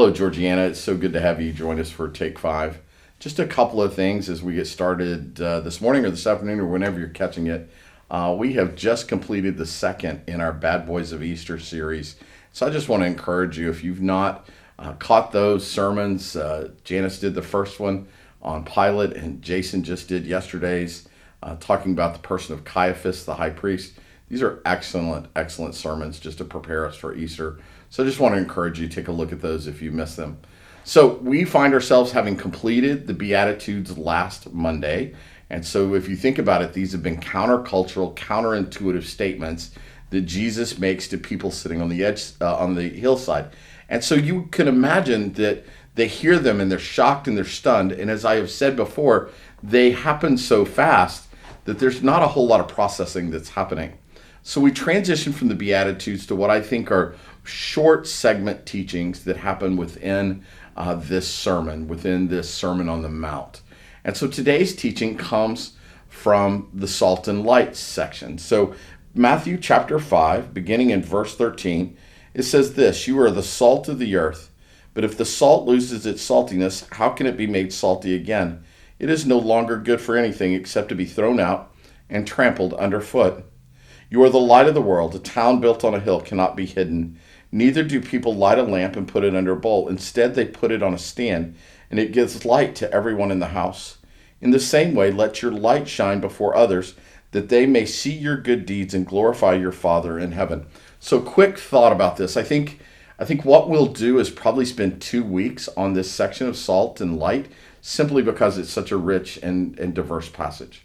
Hello, Georgianna. It's so good to have you join us for Take 5. Just a couple of things as we get started this morning or this afternoon or whenever you're catching it. We have just completed the second in our Bad Boys of Easter series. So I just want to encourage you, if you've not caught those sermons, Janice did the first one on Pilate and Jason just did yesterday's, talking about the person of Caiaphas, the high priest. These are excellent sermons just to prepare us for Easter. So I just want to encourage you to take a look at those if you missed them. So we find ourselves having completed the Beatitudes last Monday. And so if you think about it, these have been countercultural, counterintuitive statements that Jesus makes to people sitting on the edge, on the hillside. And so you can imagine that they hear them and they're shocked and they're stunned. And as I have said before, they happen so fast that there's not a whole lot of processing that's happening. So we transition from the Beatitudes to what I think are short segment teachings that happen within this sermon on the Mount. And so today's teaching comes from the Salt and Light section. So Matthew chapter 5, beginning in verse 13, it says this: "You are the salt of the earth, but if the salt loses its saltiness, how can it be made salty again? It is no longer good for anything except to be thrown out and trampled underfoot. You are the light of the world. A town built on a hill cannot be hidden. Neither do people light a lamp and put it under a bowl. Instead, they put it on a stand, and it gives light to everyone in the house. In the same way, let your light shine before others, that they may see your good deeds and glorify your Father in heaven." So quick thought about this. I think what we'll do is probably spend 2 weeks on this section of salt and light, simply because it's such a rich and diverse passage.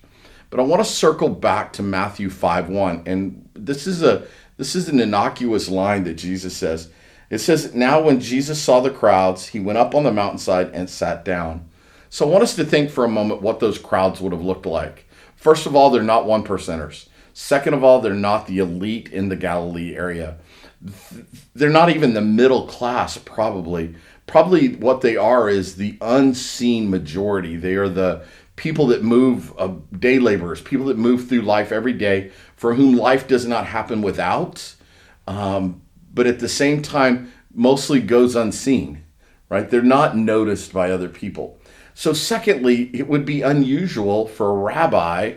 But I want to circle back to Matthew 5:1, and this is an innocuous line that Jesus says. It says, "Now when Jesus saw the crowds, he went up on the mountainside and sat down." So I want us to think for a moment what those crowds would have looked like. First of all, they're not one percenters. Second of all, they're not the elite in the Galilee area. They're not even the middle class, probably. Probably what they are is the unseen majority. They are the people that move, day laborers, people that move through life every day, for whom life does not happen without, but at the same time, mostly goes unseen, right? They're not noticed by other people. So secondly, it would be unusual for a rabbi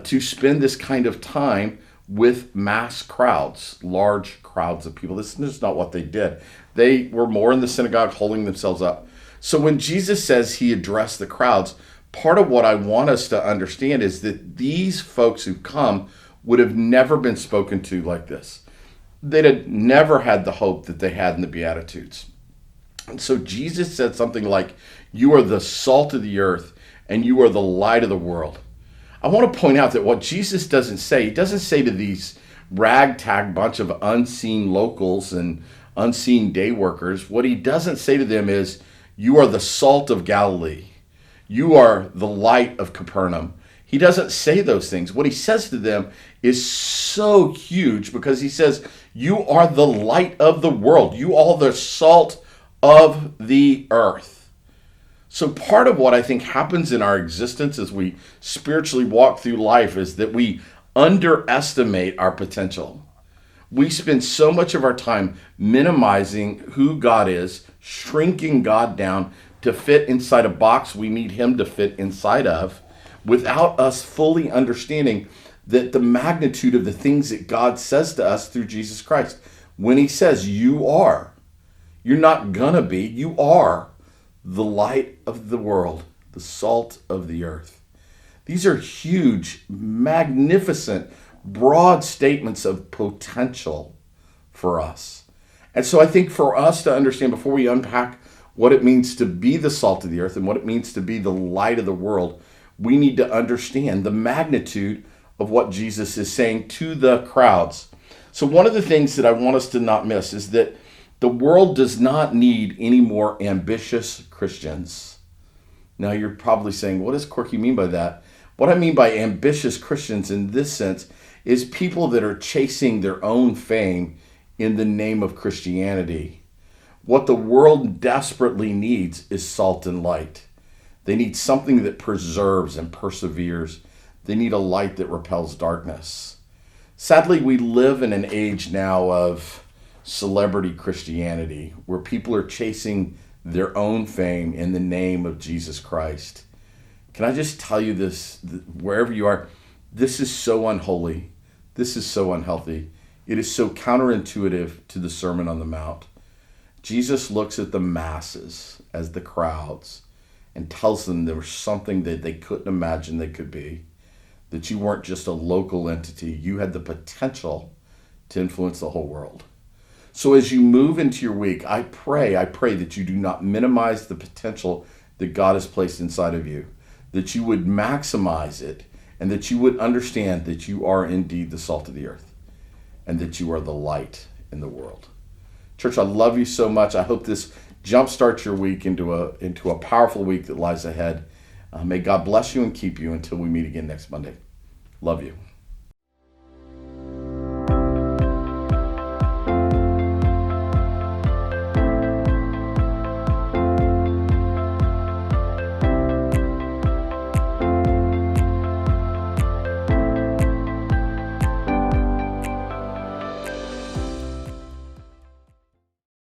to spend this kind of time with mass crowds, large crowds of people. This is not what they did. They were more in the synagogue holding themselves up. So when Jesus says he addressed the crowds, part of what I want us to understand is that these folks who come would have never been spoken to like this. They'd have never had the hope that they had in the Beatitudes. And so Jesus said something like, "You are the salt of the earth and you are the light of the world." I want to point out that what Jesus doesn't say, he doesn't say to these ragtag bunch of unseen locals and unseen day workers, what he doesn't say to them is, "You are the salt of Galilee. You are the light of Capernaum." He doesn't say those things. What he says to them is so huge, because he says, "You are the light of the world. You are the salt of the earth." So part of what I think happens in our existence as we spiritually walk through life is that we underestimate our potential. We spend so much of our time minimizing who God is, shrinking God down to fit inside a box we need him to fit inside of, without us fully understanding that the magnitude of the things that God says to us through Jesus Christ. When he says, "You are," you're not gonna be, you are the light of the world, the salt of the earth. These are huge, magnificent, broad statements of potential for us. And so I think for us to understand, before we unpack what it means to be the salt of the earth and what it means to be the light of the world, we need to understand the magnitude of what Jesus is saying to the crowds. So one of the things that I want us to not miss is that the world does not need any more ambitious Christians. Now you're probably saying, what does Corky mean by that? What I mean by ambitious Christians in this sense is people that are chasing their own fame in the name of Christianity. What the world desperately needs is salt and light. They need something that preserves and perseveres. They need a light that repels darkness. Sadly, we live in an age now of celebrity Christianity, where people are chasing their own fame in the name of Jesus Christ. Can I just tell you this, wherever you are, this is so unholy. This is so unhealthy. It is so counterintuitive to the Sermon on the Mount. Jesus looks at the masses as the crowds and tells them there was something that they couldn't imagine they could be, that you weren't just a local entity. You had the potential to influence the whole world. So as you move into your week, I pray that you do not minimize the potential that God has placed inside of you, that you would maximize it, and that you would understand that you are indeed the salt of the earth and that you are the light in the world. Church, I love you so much. I hope this jumpstarts your week into a powerful week that lies ahead. May God bless you and keep you until we meet again next Monday. Love you.